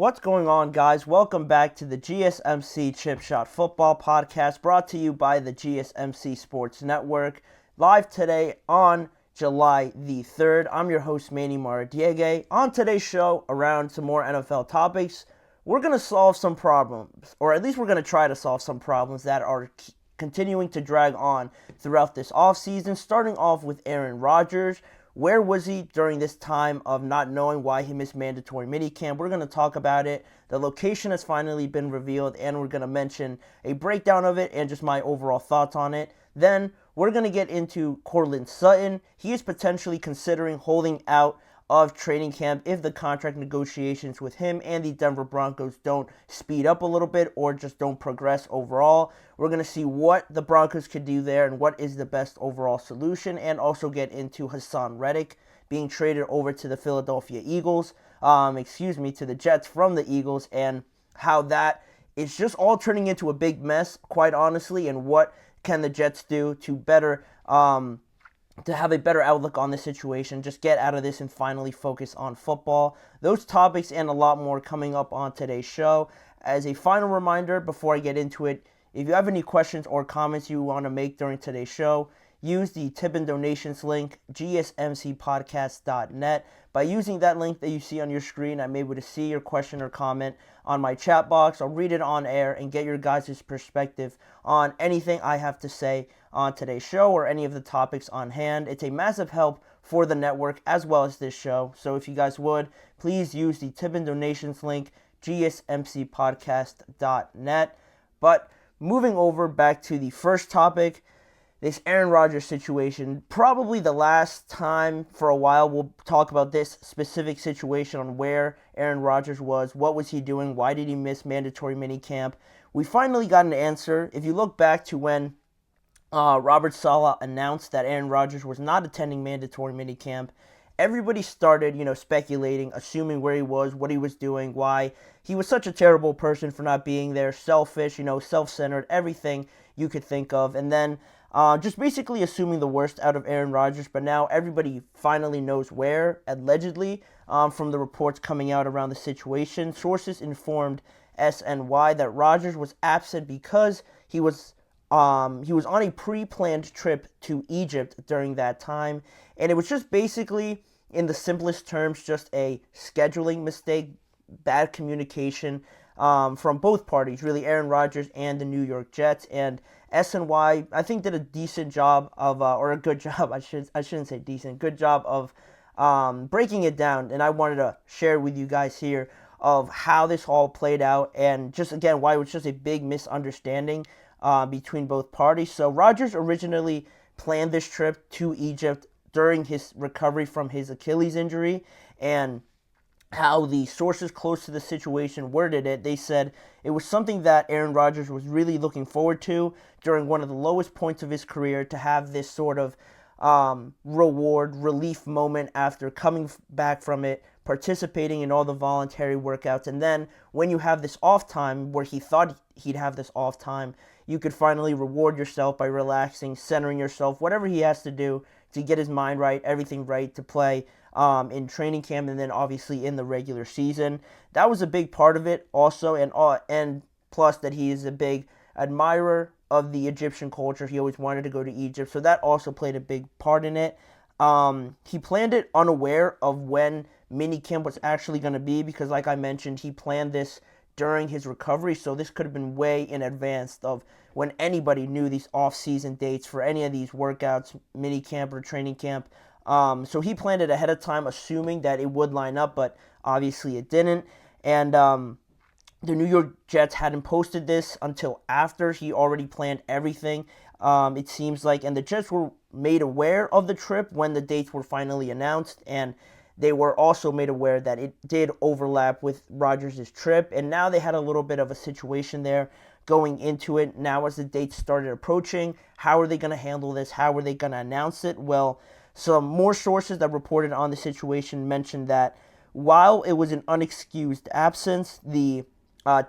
What's going on, guys? Welcome back to the GSMC Chip Shot Football Podcast, brought to you by the GSMC Sports Network. Live today on July the 3rd. I'm your host, Manny Maradiege. On today's show, around some more NFL topics, we're going to solve some problems, or at least we're going to try to solve some problems that are continuing to drag on throughout this offseason, starting off with Aaron Rodgers. Where was he during this time of not knowing why he missed mandatory minicamp? We're going to talk about it. The location has finally been revealed, and we're going to mention a breakdown of it and just my overall thoughts on it. Then we're going to get into Courtland Sutton. He is potentially considering holding out of training camp if the contract negotiations with him and the Denver Broncos don't speed up a little bit or just don't progress overall. We're going to see what the Broncos could do there and what is the best overall solution, and also get into Hassan Reddick being traded over to the Philadelphia Eagles, to the Jets from the Eagles, and how that is just all turning into a big mess, quite honestly, and what can the Jets do to better to have a better outlook on the situation, just get out of this and finally focus on football. Those topics and a lot more coming up on today's show. As a final reminder, before I get into it, if you have any questions or comments you want to make during today's show, use the tip and donations link, GSMCPodcast.net. By using that link that you see on your screen, I'm able to see your question or comment on my chat box. I'll read it on air and get your guys' perspective on anything I have to say on today's show or any of the topics on hand. It's a massive help for the network as well as this show. So if you guys would, please use the tip and donations link, GSMCPodcast.net. But moving over back to the first topic, this Aaron Rodgers situation, probably the last time for a while we'll talk about this specific situation on where Aaron Rodgers was, what was he doing, why did he miss mandatory minicamp. We finally got an answer. If you look back to when Robert Saleh announced that Aaron Rodgers was not attending mandatory minicamp, everybody started, speculating, assuming where he was, what he was doing, why he was such a terrible person for not being there, selfish, self-centered, everything you could think of. And then just basically assuming the worst out of Aaron Rodgers, but now everybody finally knows where, allegedly, from the reports coming out around the situation. Sources informed SNY that Rodgers was absent because he was on a pre-planned trip to Egypt during that time, and it was just basically, in the simplest terms, just a scheduling mistake, bad communication from both parties, really, Aaron Rodgers and the New York Jets. And SNY, I think, did a decent job of, or a good job, I shouldn't say decent, good job of breaking it down. And I wanted to share with you guys here of how this all played out, and just, again, why it was just a big misunderstanding between both parties. So Rodgers originally planned this trip to Egypt during his recovery from his Achilles injury, and how the sources close to the situation worded it, they said it was something that Aaron Rodgers was really looking forward to during one of the lowest points of his career, to have this sort of relief moment after coming back from it, participating in all the voluntary workouts. And then when you have this off time, where he thought he'd have this off time, you could finally reward yourself by relaxing, centering yourself, whatever he has to do to get his mind right, everything right to play in training camp, and then obviously in the regular season. That was a big part of it also, and plus that he is a big admirer of the Egyptian culture. He always wanted to go to Egypt, so that also played a big part in it. He planned it unaware of when minicamp was actually going to be, because like I mentioned, he planned this during his recovery, so this could have been way in advance of when anybody knew these off-season dates for any of these workouts, minicamp or training camp. So he planned it ahead of time, assuming that it would line up, but obviously it didn't. And the New York Jets hadn't posted this until after he already planned everything, it seems like. And the Jets were made aware of the trip when the dates were finally announced, and they were also made aware that it did overlap with Rodgers' trip. And now they had a little bit of a situation there going into it. Now as the dates started approaching, how are they going to handle this? How are they going to announce it? Well, some more sources that reported on the situation mentioned that while it was an unexcused absence, the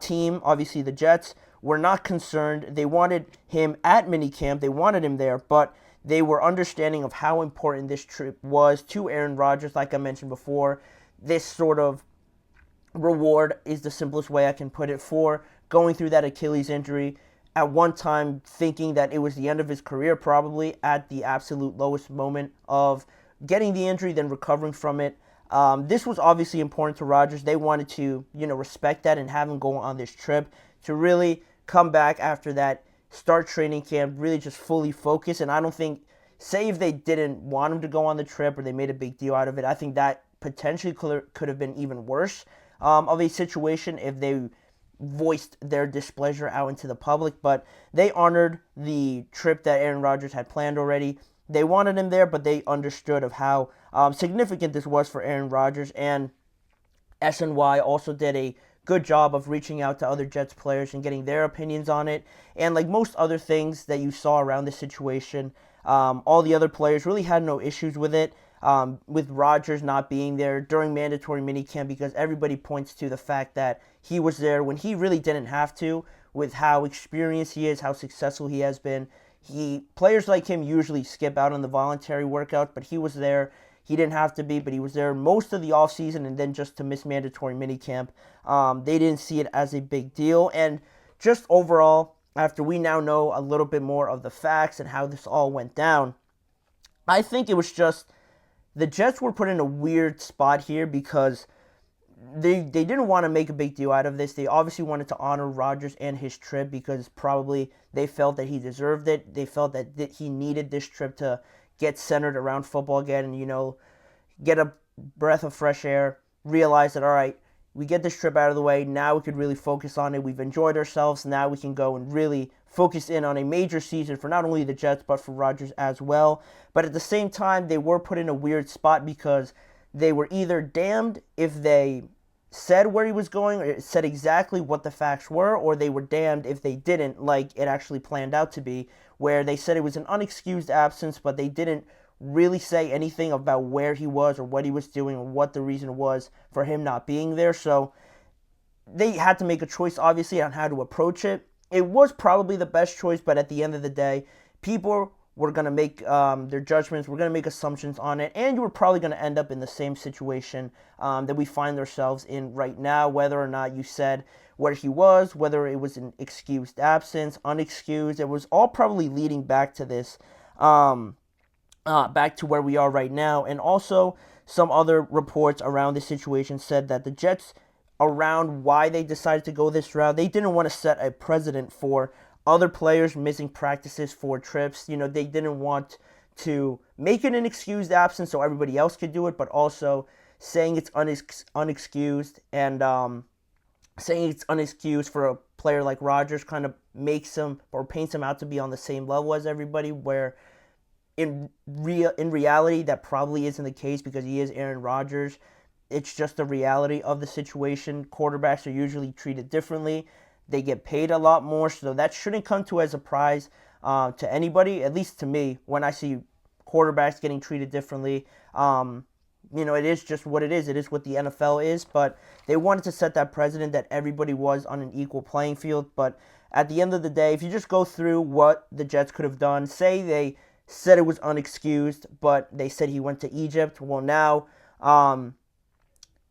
team, obviously the Jets, were not concerned. They wanted him at minicamp. They wanted him there, but they were understanding of how important this trip was to Aaron Rodgers. Like I mentioned before, this sort of reward is the simplest way I can put it for going through that Achilles injury. At one time, thinking that it was the end of his career, probably at the absolute lowest moment of getting the injury, then recovering from it. This was obviously important to Rodgers. They wanted to, respect that and have him go on this trip to really come back after that, start training camp, really just fully focus. And I don't think, say if they didn't want him to go on the trip or they made a big deal out of it, I think that potentially could have been even worse of a situation if they voiced their displeasure out into the public. But they honored the trip that Aaron Rodgers had planned already. They wanted him there, but they understood of how significant this was for Aaron Rodgers. And SNY also did a good job of reaching out to other Jets players and getting their opinions on it. And like most other things that you saw around this situation, all the other players really had no issues with it. With Rodgers not being there during mandatory minicamp, because everybody points to the fact that he was there when he really didn't have to, with how experienced he is, how successful he has been. Players like him usually skip out on the voluntary workouts, but he was there. He didn't have to be, but he was there most of the offseason, and then just to miss mandatory minicamp. They didn't see it as a big deal. And just overall, after we now know a little bit more of the facts and how this all went down, I think it was just the Jets were put in a weird spot here because they didn't want to make a big deal out of this. They obviously wanted to honor Rodgers and his trip because probably they felt that he deserved it. They felt that he needed this trip to get centered around football again and, get a breath of fresh air, realize that, all right, we get this trip out of the way. Now we could really focus on it. We've enjoyed ourselves. Now we can go and really focus in on a major season for not only the Jets, but for Rodgers as well. But at the same time, they were put in a weird spot because they were either damned if they said where he was going or said exactly what the facts were, or they were damned if they didn't, like it actually planned out to be, where they said it was an unexcused absence, but they didn't really say anything about where he was or what he was doing or what the reason was for him not being there. So they had to make a choice, obviously, on how to approach it. It was probably the best choice, but at the end of the day, people were going to make their judgments, we're going to make assumptions on it, and you were probably going to end up in the same situation that we find ourselves in right now, whether or not you said where he was, whether it was an excused absence, unexcused. It was all probably leading back to this, back to where we are right now. And also, some other reports around this situation said that the Jets, around why they decided to go this route, they didn't want to set a precedent for other players missing practices for trips. They didn't want to make it an excused absence so everybody else could do it, but also saying it's unexcused and saying it's unexcused for a player like Rodgers kind of makes him or paints him out to be on the same level as everybody, where in reality that probably isn't the case because he is Aaron Rodgers. It's just the reality of the situation. Quarterbacks are usually treated differently. They get paid a lot more, so that shouldn't come to as a surprise to anybody, at least to me, when I see quarterbacks getting treated differently. It is just what it is. It is what the NFL is, but they wanted to set that precedent that everybody was on an equal playing field. But at the end of the day, if you just go through what the Jets could have done, say they said it was unexcused, but they said he went to Egypt. Well, now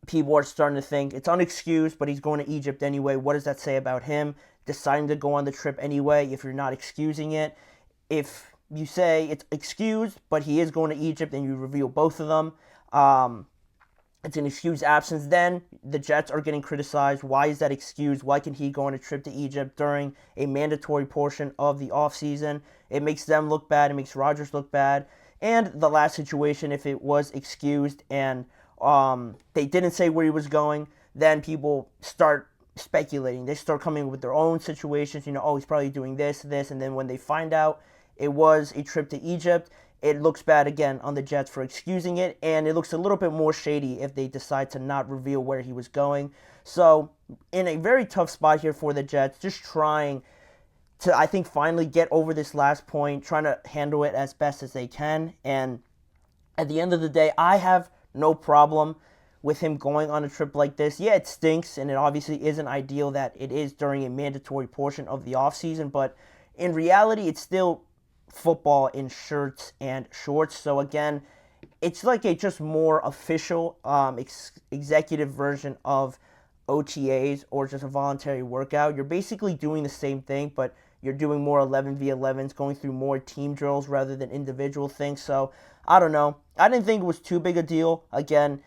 people are starting to think it's unexcused, but he's going to Egypt anyway. What does that say about him deciding to go on the trip anyway if you're not excusing it? If you say it's excused, but he is going to Egypt and you reveal both of them, it's an excused absence, then the Jets are getting criticized. Why is that excused? Why can he go on a trip to Egypt during a mandatory portion of the offseason? It makes them look bad. It makes Rodgers look bad. And the last situation, if it was excused and they didn't say where he was going, then people start speculating. They start coming with their own situations. He's probably doing this, and then when they find out it was a trip to Egypt, it looks bad again on the Jets for excusing it, and it looks a little bit more shady if they decide to not reveal where he was going. So, in a very tough spot here for the Jets, just trying to, I think, finally get over this last point, trying to handle it as best as they can. And at the end of the day, I have no problem with him going on a trip like this. Yeah, it stinks, and it obviously isn't ideal that it is during a mandatory portion of the offseason, but in reality, it's still football in shirts and shorts. So again, it's like a just more official executive version of OTAs or just a voluntary workout. You're basically doing the same thing, but you're doing more 11v11s, going through more team drills rather than individual things. So I don't know. I didn't think it was too big a deal. Again,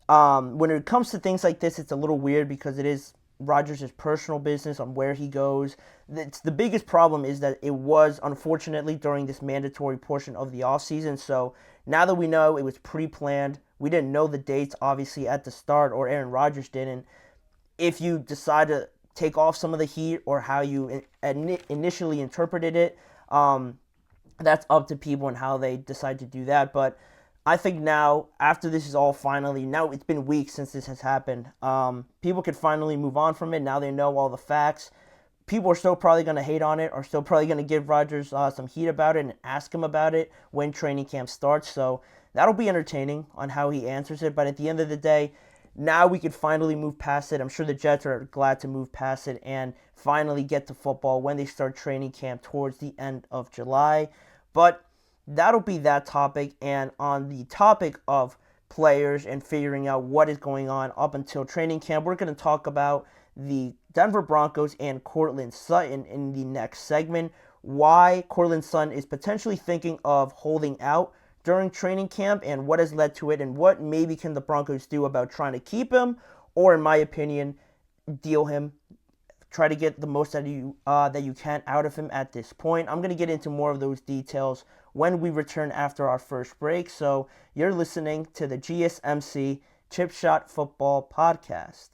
when it comes to things like this, it's a little weird because it is Rodgers' personal business on where he goes. The biggest problem is that it was, unfortunately, during this mandatory portion of the offseason. So now that we know it was pre-planned, we didn't know the dates, obviously, at the start, or Aaron Rodgers didn't. If you decide to take off some of the heat or how you initially interpreted it, that's up to people and how they decide to do that. But I think now, after this is all finally, now it's been weeks since this has happened, people can finally move on from it. Now they know all the facts. People are still probably going to hate on it, or still probably going to give Rodgers some heat about it and ask him about it when training camp starts. So that'll be entertaining on how he answers it. But at the end of the day, now we could finally move past it. I'm sure the Jets are glad to move past it and finally get to football when they start training camp towards the end of July. But that'll be that topic. And on the topic of players and figuring out what is going on up until training camp, we're going to talk about the Denver Broncos and Courtland Sutton in the next segment. Why Courtland Sutton is potentially thinking of holding out during training camp and what has led to it, and what maybe can the Broncos do about trying to keep him, or in my opinion, deal him. Try to get the most that you can out of him at this point. I'm going to get into more of those details when we return after our first break. So you're listening to the GSMC Chip Shot Football Podcast.